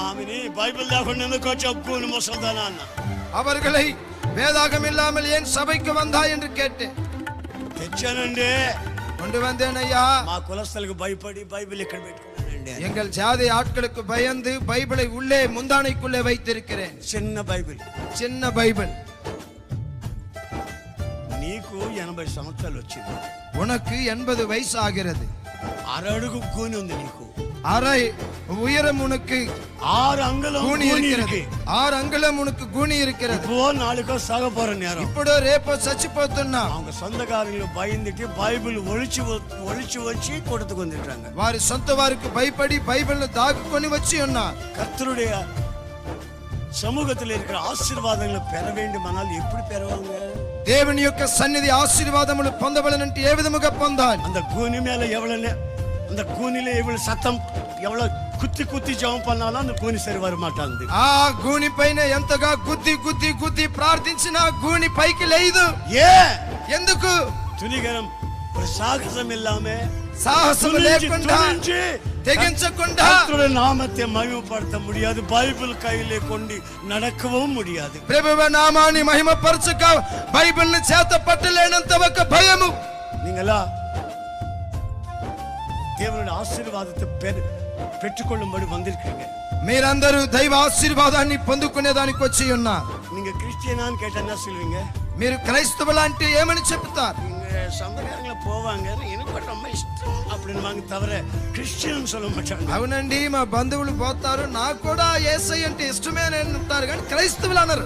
ஆமினி Bible தாகொண்டு கொச்சக்கூனு மொசல்தானா அவர்களை வேதாகம் இல்லாமல் ஏன் சபைக்கு வந்தாய் என்று கேட்டேன். తెచ్చానండి, கொண்டு வந்தேன் ஐயா. మా కులస్తులకు భయపడి బైబిల్ ఇక్కడ పెట్టుకున్నానండి. எங்கள் ஜாதி ஆட்களுக்கு பயந்து பைபிளை உள்ளே முந்தானைக்குள்ளே வைத்திருக்கிறேன். చిన్న బైబిల్, சின்ன பைபிள். నీకు 80 సంవత్సరాలు వచ్చింది, உனக்கு 80 வயசு ஆகிறது. అరడుగు కూని ఉంది నీకు, அரை உயரம் உனக்கு 6 అంగుళం கூனி కూని இருக்கிறது. 6 அங்குலம் உனக்கு கூனி இருக்கிறது. இப்போ நாளைக்கோ சாக போற நேரம். ఇప్పుడు రేపో చచ్చిపోతున్నా. அவங்க சொந்தக்காரங்களுக்கு பயந்துட்டு பைபிள் ஒளிச்சு வச்சு கொடுத்துக்கு வந்துட்டாங்க. వారి సొంత వారికి భయపడి బైబిల్ను దాక్కుకొని వచ్చి ఉన్నారు. கர்த்தருடைய சமூகத்தில் இருக்கிற ஆசீர்வாதங்களை பெற வேண்டுமானால் எப்படி பெறுவாங்க? దేవుని యొక్క సన్నిధి ఆశీర్వాదములు పొందవలనంటే ఏ విధముగా పొందాలి? அந்த கூனி மேல அந்த கூனில எவ்வளவு சத்தம், எவ்வளவு குத்தி ஜெபம் பண்ணாலும் அந்த கூனி சரி வர மாட்டாంది. ఆ గూని పైన ఎంతగా గుద్ది ప్రార్థించినా గూని పైకి లేదు. ఎందుకు? துணிகரம், ஒரு சாகசம் இல்லாம, సాహసం లేకుండా, తెగించకుండా கர்த்தருடைய நாமத்தை மகிமைப்படுத்த முடியாது. பைபிள் கையிலே கொண்டு நடக்கவும் முடியாது. ప్రభువు నామాన్ని మహిమపరచక బైబిల్ని చేత పట్టలేనంత ఒక భయము. நீங்களா தேவனுடைய ஆசீர்வாதத்தை பெற்றுக்கொள்ளும்படி வந்திருக்கீங்க. మీరందరూ దైవ ఆశీర్వాదాన్ని పొందుకునే దానికి వచ్చి ఉన్నారు. நீங்க கிறிஸ்டியனான்னு கேட்டா என்ன சொல்லுவீங்க? మీరు క్రైస్తవులు అంటే ఏమని చెప్తారు? நீங்க சொந்தக்காரங்கள போவாங்க, எனக்கு ரொம்ப ఇష్టం அப்படின்னு தவிர கிறிஸ்டியன் சொல்ல மாட்டாங்க. అవునండి, మా బంధువులు పోతారు, నాకు కూడా యేసయ్య అంటే ఇష్టమే అని అంటారు, కానీ క్రైస్తవులు అనరు.